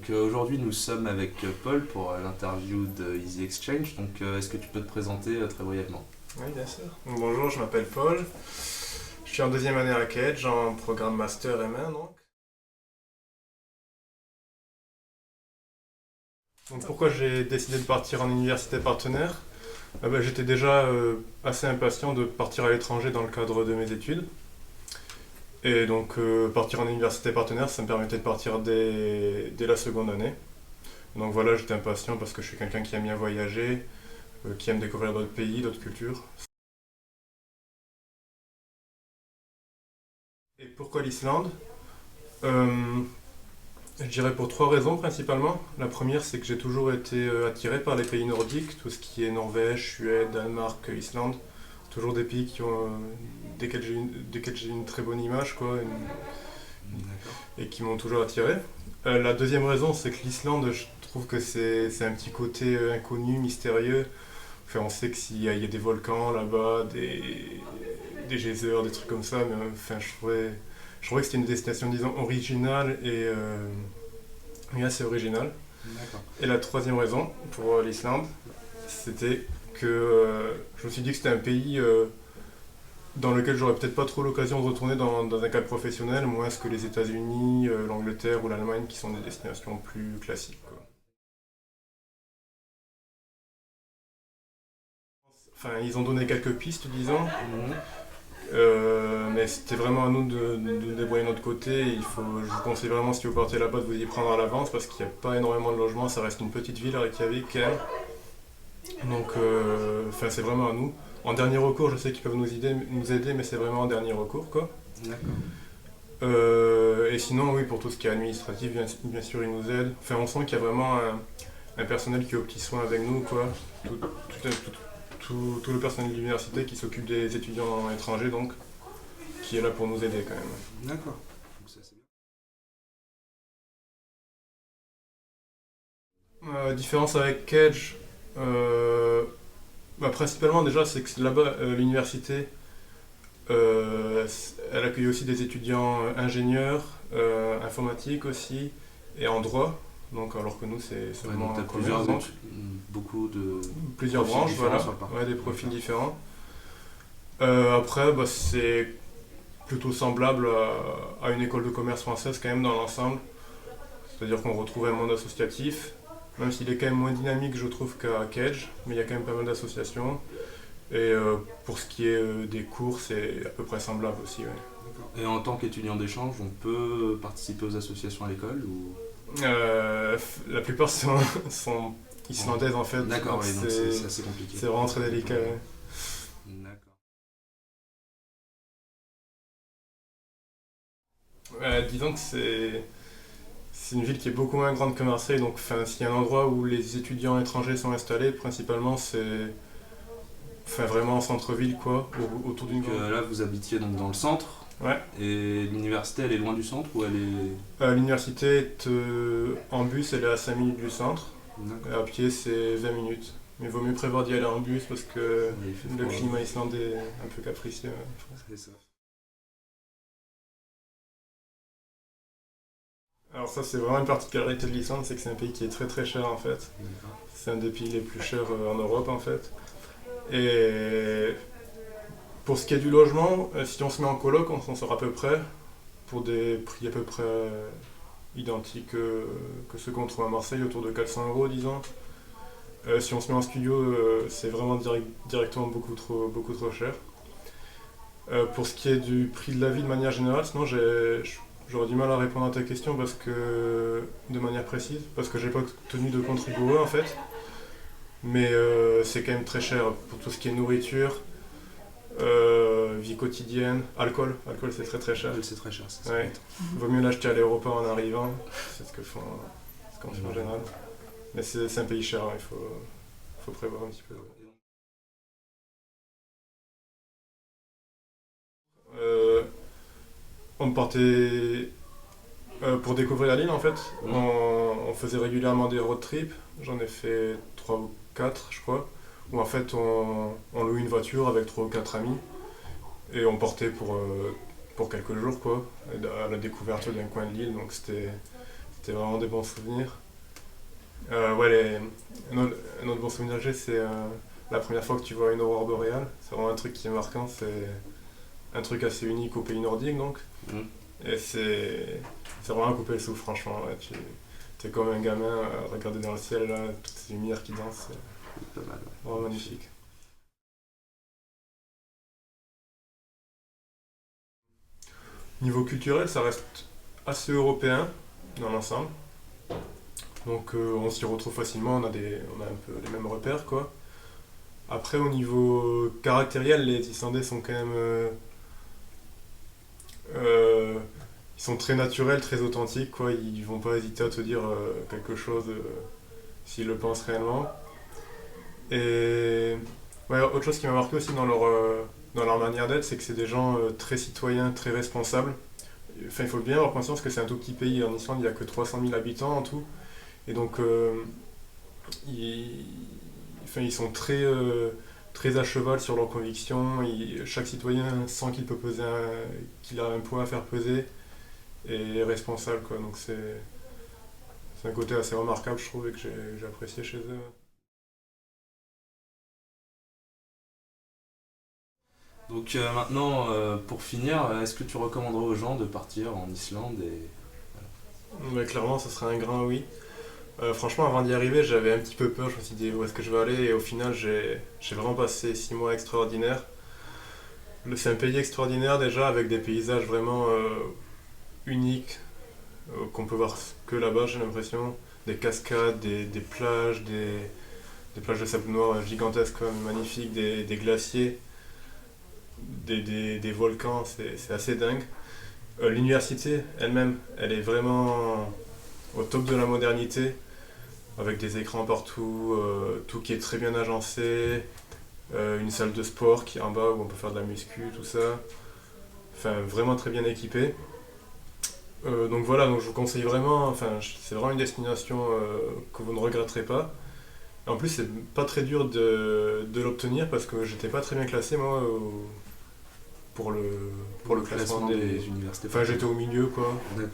Donc aujourd'hui nous sommes avec Paul pour l'interview de Easy Exchange. Donc est-ce que tu peux te présenter très brièvement? Oui, bien sûr. Donc, bonjour, je m'appelle Paul. Je suis en deuxième année à Cage, en programme Master M1 donc. Donc pourquoi j'ai décidé de partir en université partenaire? J'étais déjà assez impatient de partir à l'étranger dans le cadre de mes études. Et donc partir en université partenaire, ça me permettait de partir dès la seconde année. Donc voilà, j'étais impatient parce que je suis quelqu'un qui aime bien voyager, qui aime découvrir d'autres pays, d'autres cultures. Et pourquoi l'Islande? Euh, Je dirais pour trois raisons principalement. La première, c'est que j'ai toujours été attiré par les pays nordiques, tout ce qui est Norvège, Suède, Danemark, Islande. Toujours des pays desquels j'ai une très bonne image, quoi, D'accord. et qui m'ont toujours attiré. La deuxième raison, c'est que l'Islande, je trouve que c'est un petit côté inconnu, mystérieux. Enfin, on sait qu'il y a des volcans là-bas, des geysers, des trucs comme ça, mais enfin, je trouvais que c'était une destination, disons, originale et assez originale. D'accord. Et la troisième raison pour l'Islande, c'était que je me suis dit que c'était un pays dans lequel j'aurais peut-être pas trop l'occasion de retourner dans un cadre professionnel, moins que les États-Unis, l'Angleterre ou l'Allemagne, qui sont des destinations plus classiques, quoi. Enfin, ils ont donné quelques pistes, disons. Mhm. Mais c'était vraiment à nous de débrouiller notre côté. Je vous conseille vraiment, si vous partez là-bas, de vous y prendre à l'avance parce qu'il n'y a pas énormément de logements. Ça reste une petite ville à Reykjavik quand même. Donc, c'est vraiment à nous. En dernier recours, je sais qu'ils peuvent nous aider, mais c'est vraiment en dernier recours, quoi. D'accord. Et sinon, oui, pour tout ce qui est administratif, bien sûr, ils nous aident. Enfin, on sent qu'il y a vraiment un personnel qui est aux petits soins avec nous, quoi. Tout le personnel de l'université qui s'occupe des étudiants étrangers, donc, qui est là pour nous aider quand même. D'accord. Donc, ça, c'est bien. Différence avec Cage, principalement déjà, c'est que là-bas, l'université, elle accueille aussi des étudiants ingénieurs, informatiques aussi, et en droit. Donc, alors que nous, c'est Ouais, seulement donc tu as un commerce, donc beaucoup de plusieurs profils branches, différents voilà, sur le parcours. ouais, des profils D'accord. différents. Après, c'est plutôt semblable à une école de commerce française quand même dans l'ensemble. C'est-à-dire qu'on retrouve un monde associatif, même s'il est quand même moins dynamique, je trouve, qu'à Cage, mais il y a quand même pas mal d'associations. Et pour ce qui est des cours, c'est à peu près semblable aussi. Ouais. D'accord. Et en tant qu'étudiant d'échange, on peut participer aux associations à l'école ou... La plupart sont islandaises en fait, D'accord, donc oui, donc c'est assez compliqué. c'est vraiment très délicat. Ouais. D'accord. Disons que c'est une ville qui est beaucoup moins grande que Marseille, donc s'il y a un endroit où les étudiants étrangers sont installés, principalement c'est vraiment en centre-ville, quoi, autour d'une Donc grande. là, vous habitiez donc dans le centre, Ouais. et l'université, elle est loin du centre ou elle est... L'université est en bus, elle est à 5 minutes du centre. D'accord. Et à pied, c'est 20 minutes. Mais il vaut mieux prévoir d'y aller en bus parce que Ouais, il fait le froid. climat islandais est un peu capricieux. C'est ça. Alors ça, c'est vraiment une particularité de l'Islande, c'est que c'est un pays qui est très très cher en fait. D'accord. C'est un des pays les plus chers en Europe en fait. Et pour ce qui est du logement, si on se met en coloc, on s'en sort à peu près pour des prix à peu près identiques que ceux qu'on trouve à Marseille, autour de 400 euros disons. Si on se met en studio, c'est vraiment directement beaucoup trop cher. Pour ce qui est du prix de la vie de manière générale, sinon j'aurais du mal à répondre à ta question de manière précise, parce que j'ai pas tenu de compte rigoureux en fait. Mais c'est quand même très cher pour tout ce qui est nourriture, vie quotidienne, alcool c'est très très cher. C'est très cher, ça. Ouais. Vaut mieux l'acheter à l'aéroport en arrivant, c'est ce qu'on fait en général. Mais c'est un pays cher, hein, faut prévoir un petit peu. Euh, on partait pour découvrir l'île en fait. On faisait régulièrement des road trips. J'en ai fait 3 ou 4 je crois. Où en fait on loue une voiture avec 3 ou 4 amis. Et on partait pour quelques jours quoi. À la découverte d'un coin de l'île. Donc c'était C'était vraiment des bons souvenirs. Ouais, un autre bon souvenir que j'ai, c'est la première fois que tu vois une aurore boréale. C'est vraiment un truc qui est marquant. C'est un truc assez unique au pays nordique, donc. Mm. Et c'est vraiment à couper le souffle, franchement. Ouais. T'es comme un gamin à regarder dans le ciel, là, toutes ces lumières qui dansent. C'est pas mal, ouais. Vraiment magnifique. Niveau culturel, ça reste assez européen dans l'ensemble. Donc on s'y retrouve facilement, on a un peu les mêmes repères, quoi. Après, au niveau caractériel, les Islandais sont quand même. Euh, Ils sont très naturels, très authentiques, quoi. Ils vont pas hésiter à te dire quelque chose s'ils le pensent réellement. Et ouais, autre chose qui m'a marqué aussi dans leur manière d'être, c'est que c'est des gens très citoyens, très responsables. Enfin, il faut bien avoir conscience que c'est un tout petit pays. En Islande, il n'y a que 300 000 habitants en tout. Et donc, ils, enfin, ils sont très à cheval sur leurs convictions. Chaque citoyen sent qu'il a un poids à faire peser et est responsable, quoi. Donc, c'est un côté assez remarquable, je trouve, et que j'ai apprécié chez eux. Donc maintenant, pour finir, est-ce que tu recommanderais aux gens de partir en Islande et... Mais clairement, ce serait un grand oui. Franchement, avant d'y arriver, j'avais un petit peu peur. Je me suis dit où est-ce que je vais aller, et au final, j'ai vraiment passé 6 mois extraordinaires. C'est un pays extraordinaire déjà, avec des paysages vraiment uniques, qu'on peut voir que là-bas, j'ai l'impression. Des cascades, des plages, des plages de sable noir gigantesques, quand même, magnifiques, des glaciers, des volcans, c'est assez dingue. L'université elle-même, elle est vraiment au top de la modernité, avec des écrans partout, tout qui est très bien agencé, une salle de sport qui est en bas où on peut faire de la muscu, tout ça. Enfin, vraiment très bien équipé. Donc voilà, donc je vous conseille vraiment, enfin, c'est vraiment une destination que vous ne regretterez pas. En plus, c'est pas très dur de l'obtenir parce que j'étais pas très bien classé, moi, pour le, pour le classement des universités. Enfin, j'étais au milieu, quoi. D'accord.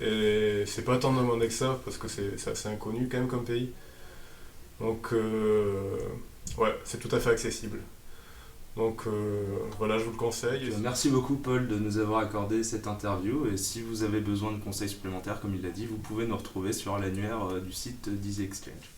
Et c'est pas tant demandé que ça, parce que c'est assez inconnu quand même comme pays. Donc, ouais, c'est tout à fait accessible. Donc, voilà, je vous le conseille. Merci beaucoup Paul de nous avoir accordé cette interview, et si vous avez besoin de conseils supplémentaires, comme il l'a dit, vous pouvez nous retrouver sur l'annuaire du site d'Easy Exchange.